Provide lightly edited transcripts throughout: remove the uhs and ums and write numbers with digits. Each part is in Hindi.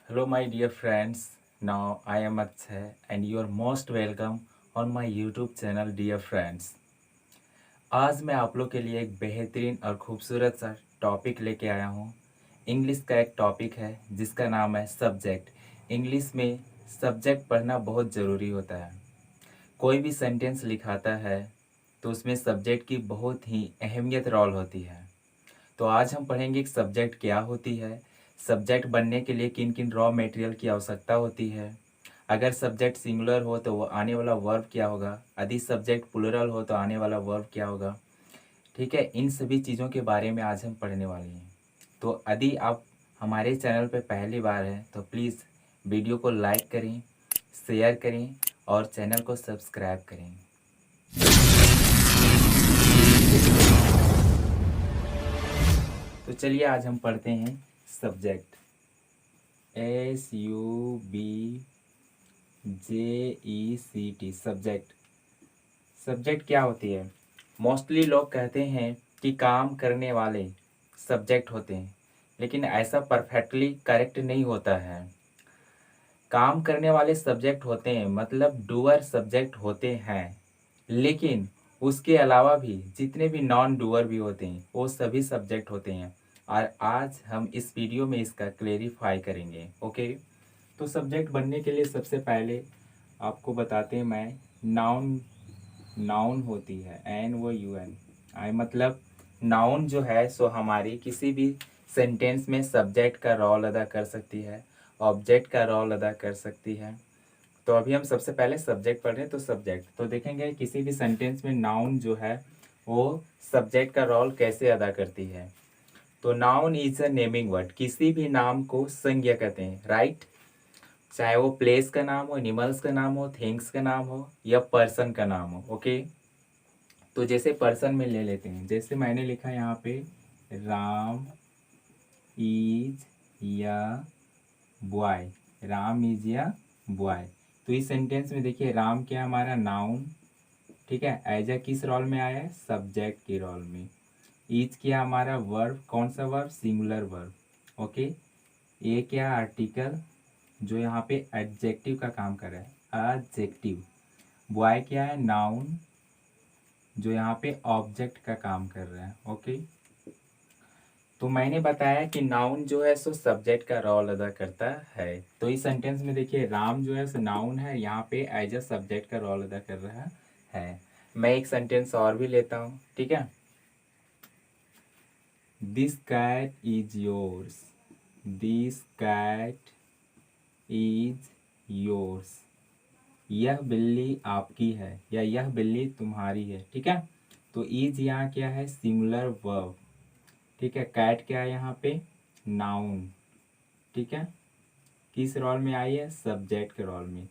Hello, my dear friends. Now I am Akshay, and you are most welcome on my YouTube channel, dear friends. आज मैं आप लोग के लिए एक बेहतरीन और खूबसूरत सा टॉपिक लेके आया हूँ। इंग्लिश का एक टॉपिक है जिसका नाम है सब्जेक्ट। इंग्लिश में सब्जेक्ट पढ़ना बहुत ज़रूरी होता है। कोई भी सेंटेंस लिखाता है तो उसमें सब्जेक्ट की बहुत ही अहमियत रोल होती है। तो आज हम पढ़ेंगे कि सब्जेक्ट क्या होती है, सब्जेक्ट बनने के लिए किन किन रॉ मटेरियल की आवश्यकता होती है, अगर सब्जेक्ट सिंगुलर हो तो वो आने वाला वर्ब क्या होगा, यदि सब्जेक्ट प्लूरल हो तो आने वाला वर्ब क्या होगा। ठीक है, इन सभी चीज़ों के बारे में आज हम पढ़ने वाले हैं। तो यदि आप हमारे चैनल पर पहली बार हैं तो प्लीज़ वीडियो को लाइक करें, शेयर करें और चैनल को सब्सक्राइब करें। तो चलिए आज हम पढ़ते हैं सब्जेक्ट। SUBJECT subject. सब्जेक्ट क्या होती है? मोस्टली लोग कहते हैं कि काम करने वाले सब्जेक्ट होते हैं, लेकिन ऐसा परफेक्टली करेक्ट नहीं होता है। काम करने वाले सब्जेक्ट होते हैं मतलब डूअर सब्जेक्ट होते हैं, लेकिन उसके अलावा भी जितने भी नॉन डूअर भी होते हैं वो सभी सब्जेक्ट होते हैं। और आज हम इस वीडियो में इसका क्लेरिफाई करेंगे। ओके, तो सब्जेक्ट बनने के लिए सबसे पहले आपको बताते हैं मैं नाउन। नाउन होती है NOUN आई मतलब नाउन जो है सो हमारी किसी भी सेंटेंस में सब्जेक्ट का रोल अदा कर सकती है, ऑब्जेक्ट का रोल अदा कर सकती है। तो अभी हम सबसे पहले सब्जेक्ट पढ़ रहे हैं। तो सब्जेक्ट तो देखेंगे किसी भी सेंटेंस में नाउन जो है वो सब्जेक्ट का रोल कैसे अदा करती है। तो noun is a naming word. किसी भी नाम को संज्ञा कहते हैं, राइट। चाहे वो प्लेस का नाम हो, एनिमल्स का नाम हो, थिंग्स का नाम हो या पर्सन का नाम हो। ओके, तो जैसे पर्सन में ले लेते हैं, जैसे मैंने लिखा यहाँ पे राम इज या बॉय। राम इज या बॉय। तो इस सेंटेंस में देखिए राम क्या हमारा नाउन, ठीक है, एज अ किस रोल में आया है? सब्जेक्ट के रोल में। इज क्या हमारा वर्ब, कौन सा वर्ब? Singular verb. ओके, ये क्या आर्टिकल जो यहाँ पे एडजेक्टिव का काम कर रहा है, एडजेक्टिव। बॉय क्या है? नाउन जो यहाँ पे ऑब्जेक्ट का काम कर रहा है। ओके, तो मैंने बताया कि नाउन जो है सो सब्जेक्ट का रोल अदा करता है। तो इस सेंटेंस में देखिए राम जो है सो नाउन है, यहाँ पे एज अ सब्जेक्ट का रोल अदा कर रहा है। मैं एक सेंटेंस और भी लेता हूँ, ठीक है। This cat is yours. This cat is yours. यह बिल्ली आपकी है या यह बिल्ली तुम्हारी है, ठीक है। तो इज यहाँ क्या है? सिंगुलर वर्ब, ठीक है। कैट क्या है यहाँ पे? नाउन, ठीक है। किस रोल में आई है? सब्जेक्ट के रोल में।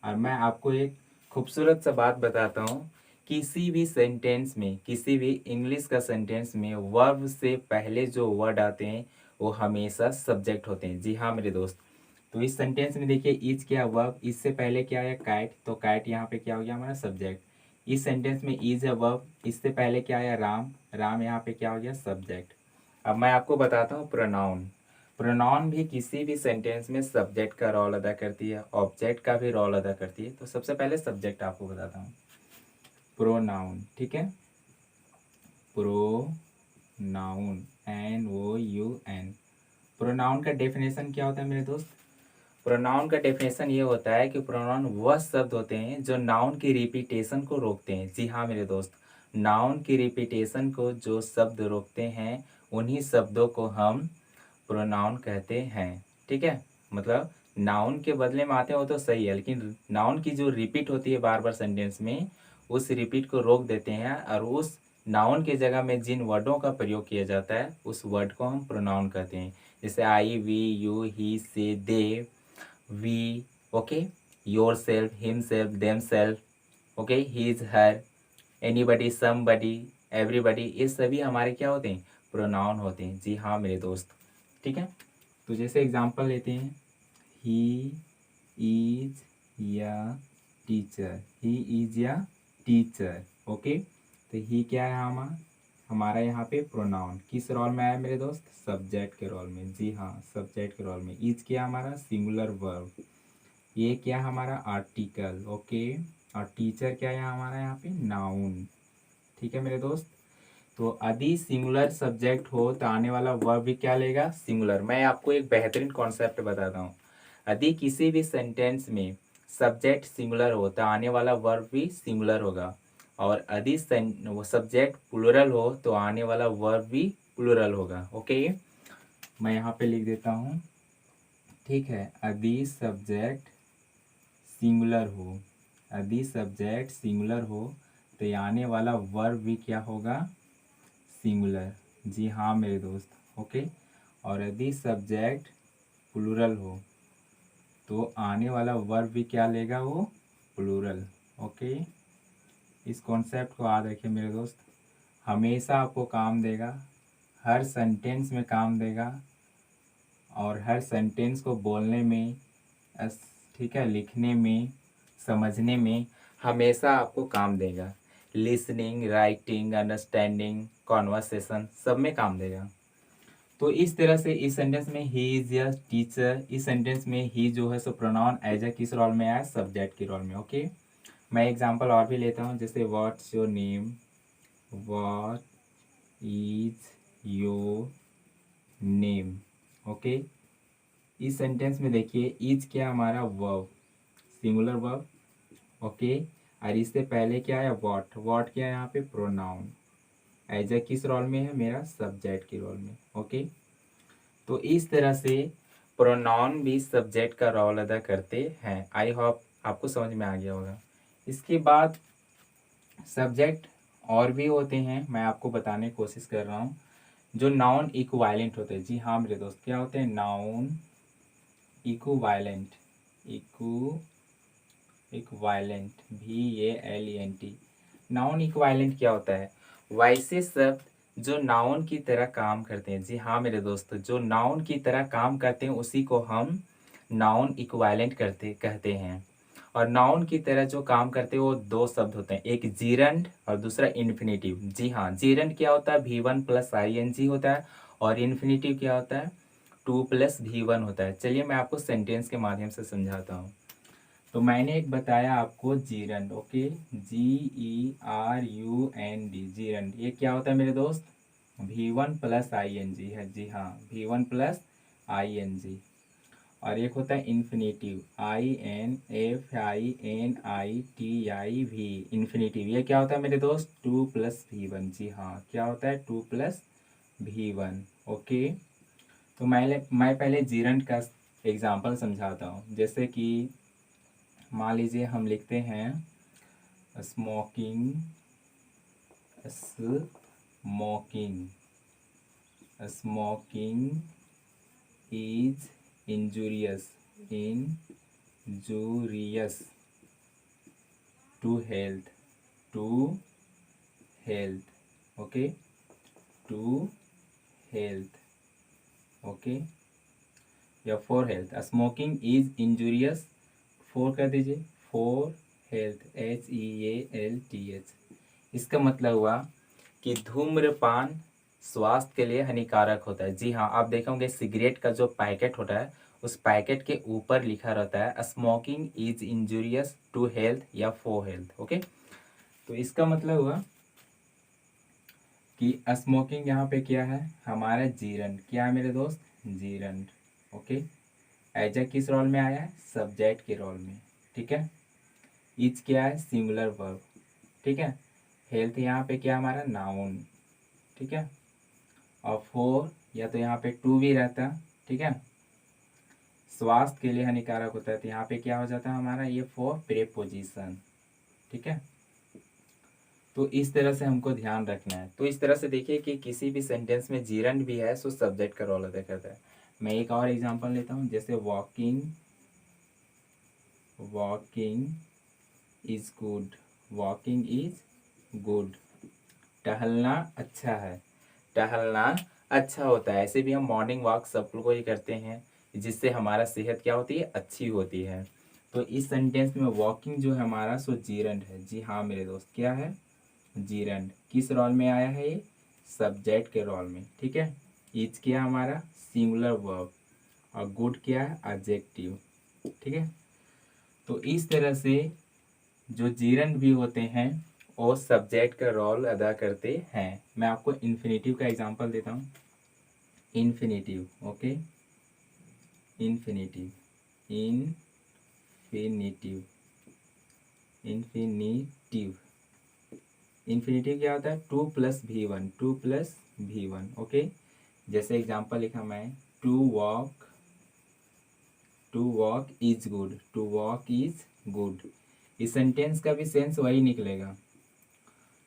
और मैं आपको एक खूबसूरत सा बात बताता हूँ, किसी भी सेंटेंस में, किसी भी इंग्लिश का सेंटेंस में वर्ब से पहले जो वर्ड आते हैं वो हमेशा सब्जेक्ट होते हैं। जी हाँ मेरे दोस्त। तो इस सेंटेंस में देखिए इज क्या वर्ब, इससे पहले क्या आया? कैट। तो कैट यहाँ पे क्या हो गया? हमारा सब्जेक्ट। इस सेंटेंस में इज है वर्ब, इससे पहले क्या आया? राम। राम यहाँ पे क्या हो गया? सब्जेक्ट। अब मैं आपको बताता हूँ प्रोनाउन। प्रोनाउन भी किसी भी सेंटेंस में सब्जेक्ट का रोल अदा करती है, ऑब्जेक्ट का भी रोल अदा करती है। तो सबसे पहले सब्जेक्ट आपको बताता हूँ, प्रोनाउन, ठीक है। Pronoun NOUN। प्रोनाउन का डेफिनेशन क्या होता है मेरे दोस्त? प्रोनाउन का डेफिनेशन ये होता है कि प्रोनाउन वह शब्द होते हैं जो नाउन की रिपीटेशन को रोकते हैं। जी हाँ मेरे दोस्त, नाउन की रिपीटेशन को जो शब्द रोकते हैं उन्हीं शब्दों को हम प्रोनाउन कहते हैं, ठीक है। मतलब नाउन के बदले में आते हैं वो तो सही है, लेकिन नाउन की जो रिपीट होती है बार बार सेंटेंस में, उस रिपीट को रोक देते हैं और उस नाउन के जगह में जिन वर्डों का प्रयोग किया जाता है उस वर्ड को हम प्रोनाउन कहते हैं। जैसे आई, we, you, he, she, they, we, okay, yourself, himself, themself, okay, his, her, anybody, somebody, everybody, ये सभी हमारे क्या होते हैं? प्रोनाउन होते हैं। जी हाँ मेरे दोस्त, ठीक है। तो जैसे एग्जांपल लेते हैं, ही इज या टीचर। ही इज या टीचर। ओके, तो ही क्या है हमारा? हमारा यहाँ पे प्रोनाउन किस रोल में आया मेरे दोस्त? सब्जेक्ट के रोल में। जी हाँ, सब्जेक्ट के रोल में। इज क्या हमारा? Singular verb. ये क्या हमारा? आर्टिकल। ओके। और टीचर क्या है हमारा यहाँ पे? नाउन। ठीक है मेरे दोस्त। तो यदि सिंगुलर सब्जेक्ट हो तो आने वाला वर्ब भी क्या लेगा? सिंगुलर। मैं आपको एक बेहतरीन कॉन्सेप्ट बताता हूँ। यदि किसी भी सेंटेंस में सब्जेक्ट सिंगुलर हो तो आने वाला वर्ब भी सिंगुलर होगा, और यदि वो सब्जेक्ट प्लूरल हो तो आने वाला वर्ब भी प्लूरल होगा। ओके, मैं यहाँ पे लिख देता हूँ। ठीक है, यदि सब्जेक्ट सिंगुलर हो, यदि सब्जेक्ट सिंगुलर हो तो आने वाला वर्ब भी क्या होगा? सिंगुलर। जी हाँ मेरे दोस्त। ओके। और यदि सब्जेक्ट प्लूरल हो तो आने वाला वर्ब भी क्या लेगा? वो प्लूरल। ओके, इस कॉन्सेप्ट को याद रखिए मेरे दोस्त। हमेशा आपको काम देगा, हर सेंटेंस में काम देगा, और हर सेंटेंस को बोलने में, ठीक है, लिखने में, समझने में हमेशा आपको काम देगा। लिसनिंग, राइटिंग, अंडरस्टैंडिंग, कॉन्वर्सेशन सब में काम देगा। तो इस तरह से इस सेंटेंस में ही इज या टीचर, इस सेंटेंस में ही जो है सो प्रोनाउन एज ए किस रोल में आया? सब्जेक्ट के रोल में। ओके, मैं एग्जांपल और भी लेता हूँ, जैसे what's your name, what is your name. Okay, इस सेंटेंस में देखिए इज क्या हमारा? Verb, singular verb. ओके, और इससे पहले क्या है? व्हाट। व्हाट क्या है यहाँ पे? प्रोनाउन। एज ए किस रोल में है? मेरा सब्जेक्ट के रोल में। ओके, तो इस तरह से प्रोनाउन भी सब्जेक्ट का रोल अदा करते हैं। आई होप आपको समझ में आ गया होगा। इसके बाद सब्जेक्ट और भी होते हैं, मैं आपको बताने की कोशिश कर रहा हूँ। जो नाउन इक्विवेलेंट होते हैं। जी हाँ मेरे दोस्त, क्या होते हैं? Noun equivalent. Equivalent, VALENT। Noun equivalent क्या होता है? वैसे शब्द जो नाउन की तरह काम करते हैं। जी हाँ मेरे दोस्त, जो नाउन की तरह काम करते हैं उसी को हम नाउन इक्विवेलेंट कहते हैं। और नाउन की तरह जो काम करते हैं वो दो शब्द होते हैं, एक जीरंड और दूसरा इन्फिनेटिव। जी हाँ, जीरंड क्या होता है? V1 + ING होता है, और इन्फिनेटिव क्या होता है? 2 + V1 होता है। चलिए मैं आपको सेंटेंस के माध्यम से समझाता हूँ। तो मैंने एक बताया आपको जीरंड। Okay, GERUND, gerund. ये क्या होता है मेरे दोस्त? V1 + ING है। जी हाँ, V1 + ING। और एक होता है इन्फिनेटिव, INFINITIV, इन्फिनेटिव। ये क्या होता है मेरे दोस्त? 2 + V1। जी हाँ, क्या होता है? 2 + V1। ओके, तो मैं पहले जीरंड का एग्जाम्पल समझाता हूँ। जैसे कि मान लीजिए हम लिखते हैं smoking, smoking, smoking is injurious, injurious to health, to health. Okay, to health. Okay, या for health. Smoking is injurious, for कर दीजिए, फॉर हेल्थ, HEALTH। इसका मतलब हुआ कि धूम्रपान स्वास्थ्य के लिए हानिकारक होता है। जी हाँ, आप देखोगे सिगरेट का जो पैकेट होता है उस पैकेट के ऊपर लिखा रहता है smoking is injurious to health या फॉर हेल्थ। ओके, तो इसका मतलब हुआ कि स्मोकिंग यहाँ पे क्या है? हमारा जीरंड। क्या है मेरे दोस्त? जीरंड। ओके, एज ए किस रोल में आया है? सब्जेक्ट के रोल में। ठीक है, इज क्या है? Singular verb. ठीक है, हेल्थ यहाँ पे क्या हमारा? नाउन। ठीक है, और फोर या तो यहाँ पे टू भी रहता। ठीक है, स्वास्थ्य के लिए हानिकारक होता है तो यहाँ पे क्या हो जाता है हमारा? ये फोर प्रेपोजिशन। ठीक है, तो इस तरह से हमको ध्यान रखना है। तो इस तरह से देखिए कि किसी भी सेंटेंस में जीरंड भी है सो सब्जेक्ट का रोल अदा करता है। मैं एक और एग्जांपल लेता हूँ, जैसे walking, walking is good, walking is good. टहलना अच्छा है, टहलना अच्छा होता है। ऐसे भी हम मॉर्निंग वॉक सब लोग ही करते हैं जिससे हमारा सेहत क्या होती है? अच्छी होती है। तो इस सेंटेंस में वॉकिंग जो है हमारा सो जीरंड है। जी हाँ मेरे दोस्त, क्या है? जीरंड। किस रोल में आया है ये? सब्जेक्ट के रोल में, ठीक है। इज क्या है हमारा सिंगुलर वर्ब और गुड क्या है एडजेक्टिव, ठीक है। तो इस तरह से जो जीरन भी होते हैं वो सब्जेक्ट का रोल अदा करते हैं। मैं आपको इन्फिनेटिव का एग्जांपल देता हूँ। Infinitive, okay, infinitive, infinitive, infinitive, infinitive क्या होता है 2+V1, 2+V1, ओके। जैसे एग्जांपल लिखा मैं, to walk, to walk is good, to walk is good. इस सेंटेंस का भी सेंस वही निकलेगा,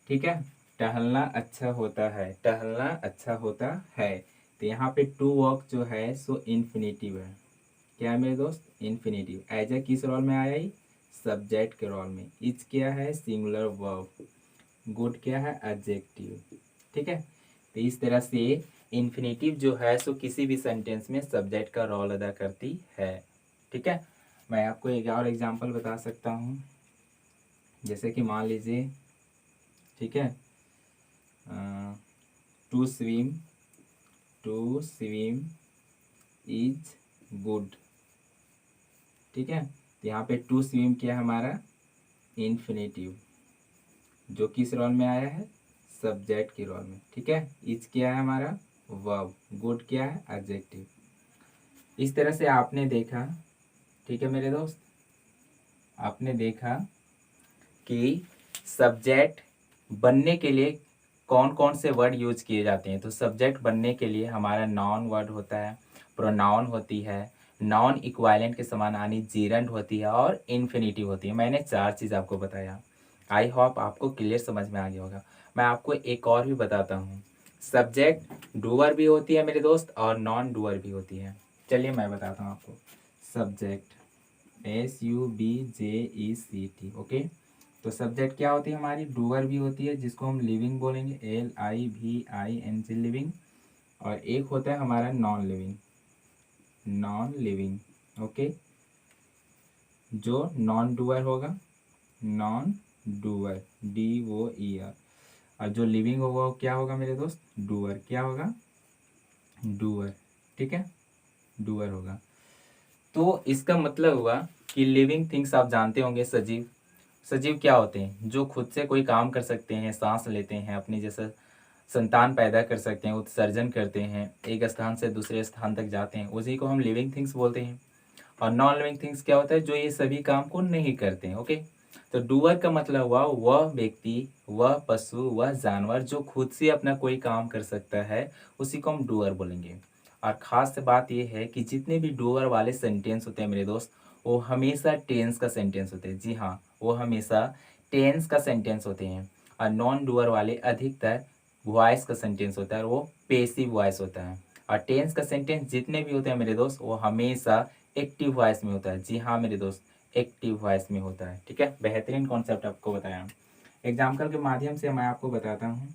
ठीक है। टहलना अच्छा होता है, टहलना अच्छा होता है। तो यहाँ पे टू वॉक जो है सो इन्फिनेटिव है। क्या है मेरे दोस्त, इन्फिनेटिव। एज ए किस रोल में आया ही, सब्जेक्ट के रोल में। इज क्या है सिंगुलर वर्ब, गुड क्या है एडजेक्टिव, ठीक है। तो इस तरह से इन्फिनेटिव जो है सो किसी भी सेंटेंस में सब्जेक्ट का रोल अदा करती है, ठीक है। मैं आपको एक और एग्जांपल बता सकता हूँ। जैसे कि मान लीजिए, ठीक है, to swim, to swim is good, ठीक है। तो यहाँ पे टू स्विम क्या है हमारा इन्फिनेटिव, जो किस रोल में आया है, सब्जेक्ट के रोल में, ठीक है। इज क्या है हमारा वर्ब, गुड क्या है एडजेक्टिव। इस तरह से आपने देखा, ठीक है मेरे दोस्त, आपने देखा कि सब्जेक्ट बनने के लिए कौन कौन से वर्ड यूज किए जाते हैं। तो सब्जेक्ट बनने के लिए हमारा नाउन वर्ड होता है, प्रोनाउन होती है, नॉन इक्वालेंट के समान यानी जीरंड होती है और इन्फिनिटिव होती है। मैंने 4 चीज़ आपको बताया। आई होप आपको क्लियर समझ में आ गया होगा। मैं आपको एक और भी बताता हूँ। सब्जेक्ट डूअर भी होती है मेरे दोस्त और नॉन डूअर भी होती है। चलिए मैं बताता हूँ आपको। Subject SUBJECT, okay. तो सब्जेक्ट क्या होती है हमारी, डूअर भी होती है जिसको हम लिविंग बोलेंगे, LIVING लिविंग। और एक होता है हमारा non living, non living, okay. जो नॉन डूअर होगा, नॉन डूअर, DOER। और जो लिविंग होगा वो क्या होगा मेरे दोस्त, डूअर। क्या होगा, डूअर, ठीक है, डूअर होगा। तो इसका मतलब हुआ कि लिविंग थिंग्स आप जानते होंगे, सजीव। सजीव क्या होते हैं, जो खुद से कोई काम कर सकते हैं, सांस लेते हैं, अपनी जैसे संतान पैदा कर सकते हैं, उत्सर्जन करते हैं, एक स्थान से दूसरे स्थान तक जाते हैं, उसी को हम लिविंग थिंग्स बोलते हैं। और नॉन लिविंग थिंग्स क्या होता है, जो ये सभी काम को नहीं करते हैं, ओके। तो डूअर का मतलब हुआ वह व्यक्ति, वह पशु, वह जानवर जो खुद से अपना कोई काम कर सकता है, उसी को हम डूअर बोलेंगे। और ख़ास बात यह है कि जितने भी डूअर वाले सेंटेंस होते हैं मेरे दोस्त, वो हमेशा टेंस का सेंटेंस होते हैं। जी हाँ, वो हमेशा टेंस का सेंटेंस होते हैं। और नॉन डूअर वाले अधिकतर वॉइस का सेंटेंस होता है और वो पेसिव वॉइस होता है। और टेंस का सेंटेंस जितने भी होते हैं मेरे दोस्त, वो हमेशा एक्टिव वॉइस में होता है। जी हाँ मेरे दोस्त, एक्टिव वॉइस में होता है, ठीक है। बेहतरीन कॉन्सेप्ट आपको बताया। एग्जाम्पल के माध्यम से मैं आपको बताता हूँ।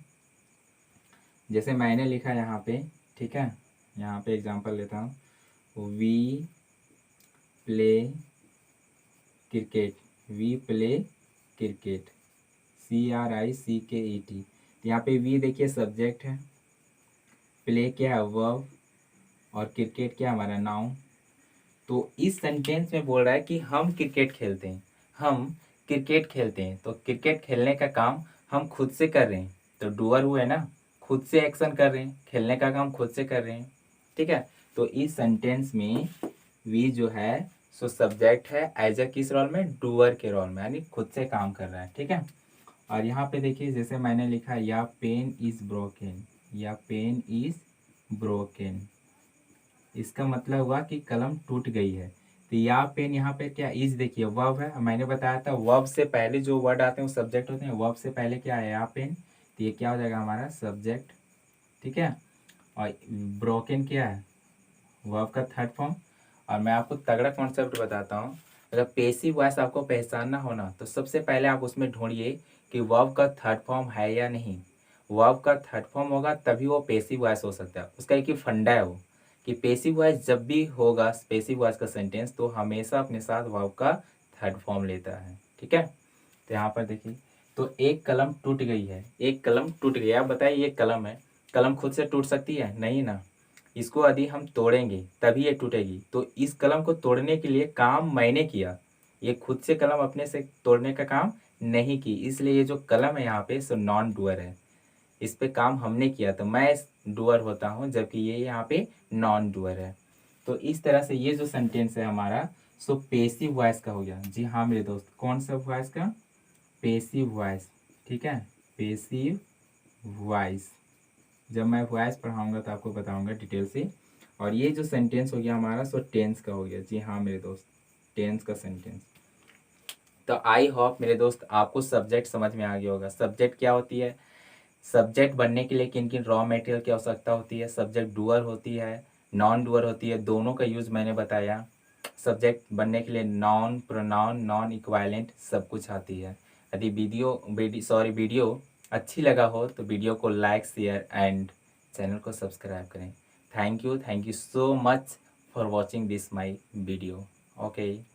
जैसे मैंने लिखा यहाँ पे, ठीक है, यहाँ पे एग्जाम्पल लेता हूँ। We play cricket, we play cricket, CRICKET। यहाँ पे वी देखिए सब्जेक्ट है, प्ले क्या है वर्ब, और क्रिकेट क्या हमारा नाउन। तो इस सेंटेंस में बोल रहा है कि हम क्रिकेट खेलते हैं, हम क्रिकेट खेलते हैं। तो क्रिकेट खेलने का काम हम खुद से कर रहे हैं, तो डूअर हुए ना, खुद से एक्शन कर रहे हैं, खेलने का काम खुद से कर रहे हैं, ठीक है। तो इस सेंटेंस में वी जो है सो सब्जेक्ट है, एज ए किस रोल में, डूअर के रोल में, यानी खुद से काम कर रहा है, ठीक है। और यहाँ पे देखिए जैसे मैंने लिखा, या पेन इज ब्रोकन, या पेन इज ब्रोकन, इसका मतलब हुआ कि कलम टूट गई है। तो या पेन यहाँ पे क्या, इज देखिए वर्ब है, मैंने बताया था वर्ब से पहले जो वर्ड आते हैं वो सब्जेक्ट होते हैं। वर्ब से पहले क्या है, या पेन, तो ये क्या हो जाएगा हमारा सब्जेक्ट, ठीक है। और ब्रोकन क्या है, वर्ब का थर्ड फॉर्म। और मैं आपको तगड़ा कॉन्सेप्ट बताता हूँ। अगर पेसिव वॉइस आपको पहचानना हो ना, तो सबसे पहले आप उसमें ढूंढिए कि वर्ब का थर्ड फॉर्म है या नहीं। वर्ब का थर्ड फॉर्म होगा तभी वो पेसिव वॉइस हो सकता है। उसका एक ही फंडा है वो, कि पेसिव वॉइस जब भी होगा, पेसिव वॉइस का सेंटेंस, तो हमेशा अपने साथ वर्ब का थर्ड फॉर्म लेता है, ठीक है। तो यहाँ पर देखिए, तो एक कलम टूट गई है, एक कलम टूट गई है। आप बताइए, ये कलम है, कलम खुद से टूट सकती है? नहीं ना। इसको यदि हम तोड़ेंगे तभी ये टूटेगी। तो इस कलम को तोड़ने के लिए काम मैंने किया, ये खुद से कलम अपने से तोड़ने का काम नहीं की, इसलिए ये जो कलम है यहाँ पे सो नॉन डूअर है। इस पे काम हमने किया तो मैं डूअर होता हूँ, जबकि ये यहाँ पे नॉन डूअर है। तो इस तरह से ये जो सेंटेंस है हमारा सो पेसिव वॉइस का हो गया। जी हाँ मेरे दोस्त, कौन सा वॉइस का? Passive voice. ठीक है, पेसिव वॉइस। जब मैं वॉइस पढ़ाऊंगा तो आपको बताऊंगा डिटेल से। और ये जो सेंटेंस हो गया हमारा सो टेंस का हो गया। जी हाँ मेरे दोस्त, टेंस का सेंटेंस। तो आई होप मेरे दोस्त आपको सब्जेक्ट समझ में आ गया होगा। सब्जेक्ट क्या होती है, सब्जेक्ट बनने के लिए किन किन रॉ मटेरियल की आवश्यकता होती है, सब्जेक्ट डूअर होती है, नॉन डूअर होती है, दोनों का यूज़ मैंने बताया। सब्जेक्ट बनने के लिए नाउन, प्रोनाउन, नॉन इक्वालेंट सब कुछ आती है। यदि वीडियो अच्छी लगा हो तो वीडियो को लाइक, शेयर एंड चैनल को सब्सक्राइब करें। Thank you so much for watching this my video. Okay.